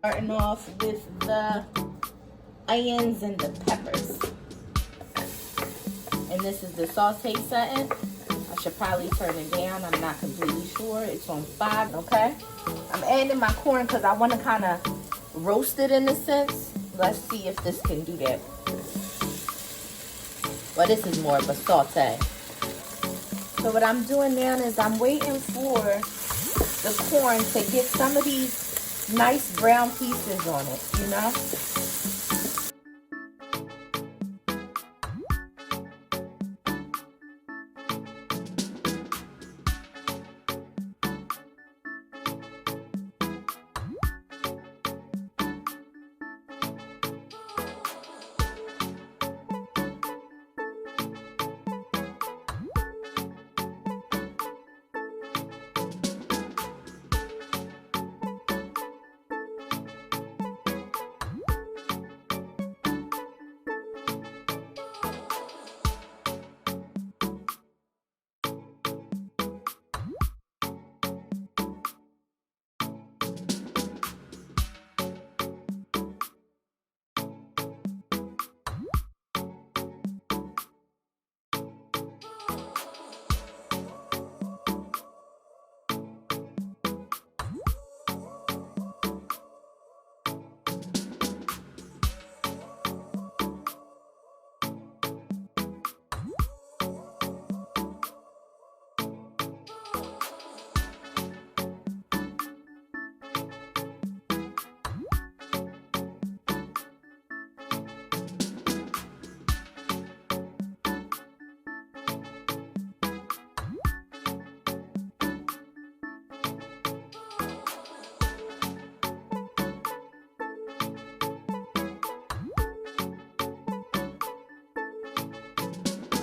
Starting off with the onions and the peppers. And this is the saute setting. I should probably turn it down. I'm not completely sure. It's on 5, okay? I'm adding my corn because I want to kind of roast it in a sense. Let's see if this can do that. Well, this is more of a saute. So what I'm doing now is I'm waiting for the corn to get some of these nice brown pieces on it, you know?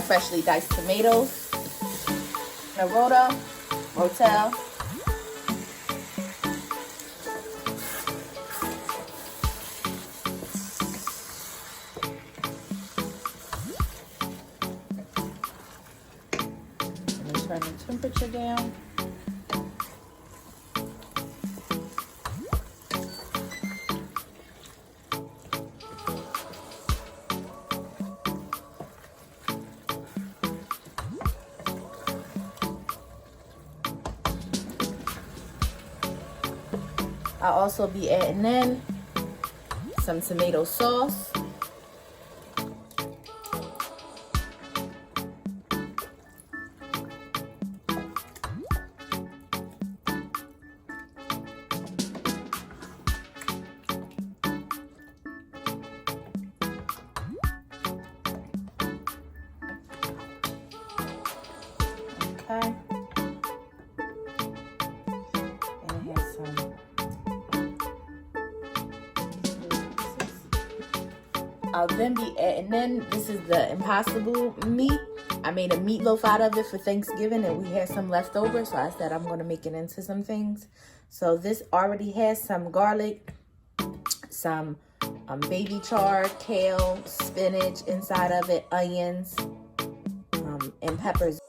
Freshly diced tomatoes, rotel. Let me turn the temperature down. I'll also be adding in some tomato sauce. Okay. I'll then be adding in, this is the Impossible meat. I made a meatloaf out of it for Thanksgiving and we had some left over, so I said I'm gonna make it into some things. So this already has some garlic, some baby chard, kale, spinach inside of it, onions, and peppers.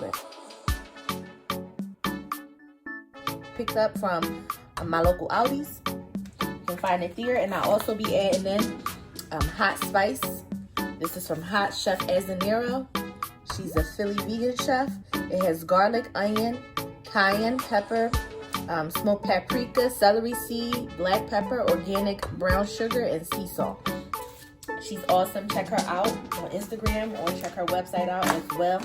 it. Picked up from my local Aldi's. You can find it there. And I'll also be adding in hot spice. This is from Hot Chef Azanero. She's a Philly vegan chef. It has garlic, onion, cayenne pepper, smoked paprika, celery seed, black pepper, organic brown sugar, and sea salt. She's awesome. Check her out on Instagram or check her website out as well.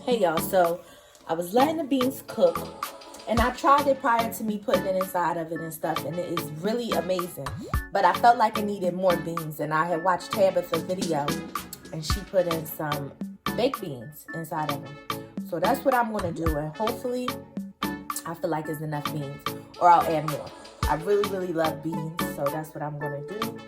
Hey y'all, so I was letting the beans cook, and I tried it prior to me putting it inside of it and stuff, and it is really amazing. But I felt like I needed more beans, and I had watched Tabitha's video, and she put in some baked beans inside of them. So that's what I'm going to do, and hopefully I feel like there's enough beans, or I'll add more. I really love beans, so that's what I'm going to do.